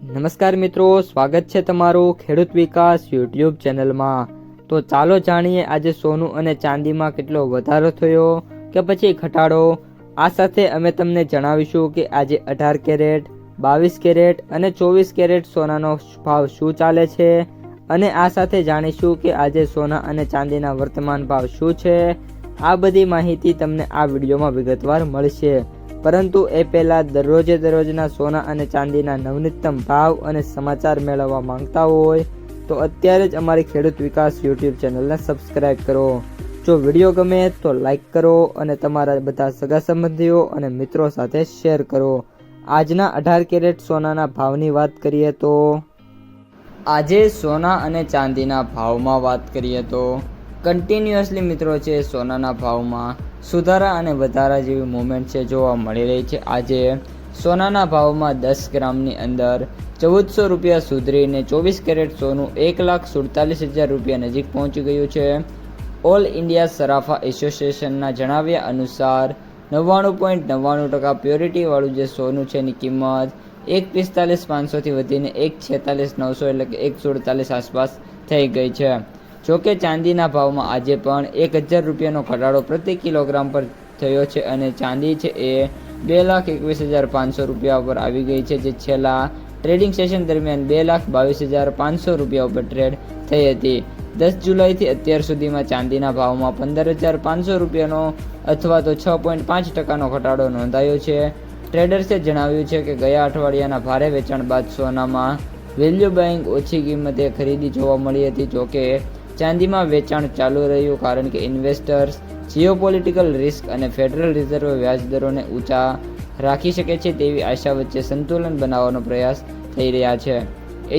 નમસ્કાર મિત્રો, સ્વાગત છે તમારું ખેડૂત વિકાસ યુટ્યુબ ચેનલમાં। તો ચાલો જાણીએ આજે સોનું અને ચાંદીમાં કેટલો વધારો થયો કે પછી ઘટાડો। આ સાથે અમે તમને જણાવીશું કે આજે 18 કેરેટ, 22 કેરેટ અને 24 કેરેટ સોનાનો ભાવ શું ચાલે છે અને આ સાથે જાણીશું કે આજે સોના અને ચાંદીના વર્તમાન ભાવ શું છે। આ બધી માહિતી તમને આ વિડીયોમાં વિગતવાર મળશે, પરંતુ એ પહેલાં દરરોજના સોના અને ચાંદીના નવનીતમ ભાવ અને સમાચાર મેળવવા માંગતા હોય તો અત્યારે જ અમારી ખેડૂત વિકાસ યુટ્યુબ ચેનલને સબસ્ક્રાઈબ કરો। જો વિડીયો ગમે તો લાઈક કરો અને તમારા બધા સગા સંબંધીઓ અને મિત્રો સાથે શેર કરો। આજના 18 કેરેટ સોનાના ભાવની વાત કરીએ તો આજે સોના અને ચાંદીના ભાવમાં વાત કરીએ તો કન્ટિન્યુઅસલી મિત્રો છે સોનાના ભાવમાં સુધારા અને વધારા જેવી મુવમેન્ટ છે જોવા મળી રહી છે। આજે સોનાના ભાવમાં 10 ગ્રામની અંદર 1400 રૂપિયા સુધરીને 24 કેરેટ સોનું 1,47,000 રૂપિયા નજીક પહોંચી ગયું છે। ઓલ ઇન્ડિયા સરાફા એસોસિએશનના જણાવ્યા અનુસાર 99.99% પ્યોરિટીવાળું જે સોનું છે એની કિંમત 1,45,500થી વધીને 1,46,900 એટલે કે 1,47 આસપાસ થઈ ગઈ છે। જોકે ચાંદીના ભાવમાં આજે પણ 1,000 રૂપિયાનો ઘટાડો પ્રતિ કિલોગ્રામ પર થયો છે અને ચાંદી છે એ 2,21,500 રૂપિયા ઉપર આવી ગઈ છે, જે છેલ્લા ટ્રેડિંગ સેશન દરમિયાન 2,22,500 રૂપિયા ઉપર ટ્રેડ થઈ હતી। 10 જુલાઈથી અત્યાર સુધીમાં ચાંદીના ભાવમાં 15,500 રૂપિયાનો અથવા તો 6.5%નો ઘટાડો નોંધાયો છે। ટ્રેડર્સે જણાવ્યું છે કે ગયા અઠવાડિયાના ભારે વેચાણ બાદ સોનામાં વેલ્યુ બાઇંગ ઓછી કિંમતે ખરીદી જોવા મળી હતી। જોકે ચાંદીમાં વેચાણ ચાલુ રહ્યું કારણ કે ઇન્વેસ્ટર્સ જીઓપોલિટિકલ રિસ્ક અને ફેડરલ રિઝર્વ વ્યાજદરોને ઊંચા રાખી શકે છે તેવી આશા વચ્ચે સંતુલન બનાવવાનો પ્રયાસ થઈ રહ્યા છે।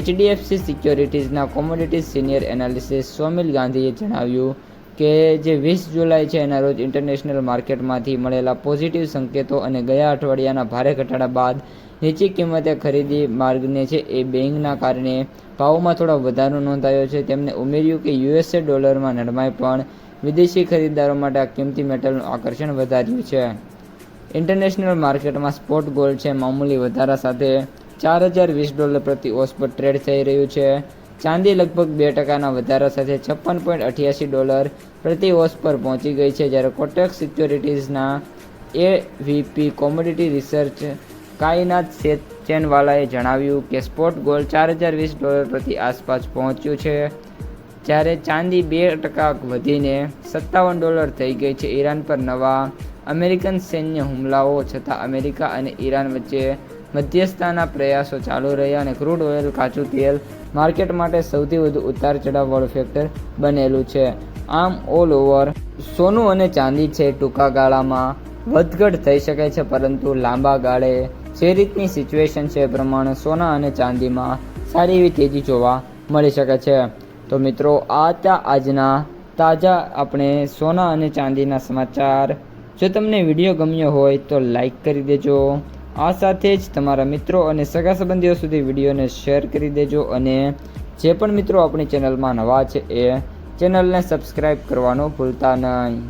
HDFC સિક્યોરિટીઝના કોમોડિટીઝ સિનિયર એનાલિસ્ટ સોમિલ ગાંધીએ જણાવ્યું કે જે 20 જુલાઈ છે એના રોજ ઇન્ટરનેશનલ માર્કેટમાંથી મળેલા પોઝિટિવ સંકેતો અને ગયા અઠવાડિયાના ભારે ઘટાડા બાદ નીચી કિંમતે ખરીદી માર્ગને છે એ બેંગના કારણે ભાવમાં થોડો વધારો નોંધાયો છે। તેમણે ઉમેર્યું કે યુએસએ ડોલરમાં નરમાઈ પણ વિદેશી ખરીદદારો માટે આ કિંમતી મેટલનું આકર્ષણ વધાર્યું છે। ઇન્ટરનેશનલ માર્કેટમાં સ્પોટ ગોલ્ડ છે મામૂલી વધારા સાથે $4,020 પ્રતિ ઓસ પર ટ્રેડ થઈ રહ્યું છે। ચાંદી લગભગ 2%ના વધારા સાથે $56.88 પ્રતિ ઓસ પર પહોંચી ગઈ છે, જ્યારે કોટક સિક્યોરિટીઝના એવીપી કોમોડિટી રિસર્ચ કાયનાત ચેનવાલાએ જણાવ્યું કે સ્પોટ ગોલ્ડ $4,020 પ્રતિ આસપાસ પહોંચ્યું છે, જ્યારે ચાંદી 2% વધીને $57 થઈ ગઈ છે। ઈરાન પર નવા અમેરિકન સૈન્ય હુમલાઓ છતાં અમેરિકા અને ઈરાન વચ્ચે મધ્યસ્થતાના પ્રયાસો ચાલુ રહ્યા અને ક્રૂડ ઓઇલ કાચું તેલ માર્કેટ માટે સૌથી વધુ ઉતાર ચઢાવવાળું ફેક્ટર બનેલું છે। આમ ઓલ ઓવર સોનું અને ચાંદી છે ટૂંકા ગાળામાં વધઘટ થઈ શકે છે, પરંતુ લાંબા ગાળે જે રીતની સિચ્યુએશન છે એ પ્રમાણે સોના અને ચાંદીમાં સારી એવી તેજી જોવા મળી શકે છે। તો મિત્રો આ હતા આજના તાજા આપણે સોના અને ચાંદીના સમાચાર। જો તમને વિડીયો ગમ્યો હોય તો લાઈક કરી દેજો। આ સાથે જ તમારા મિત્રો અને સગા સંબંધીઓ સુધી વિડીયોને શેર કરી દેજો અને જે પણ મિત્રો આપણી ચેનલમાં નવા છે એ ચેનલને સબસ્ક્રાઈબ કરવાનું ભૂલતા નહીં।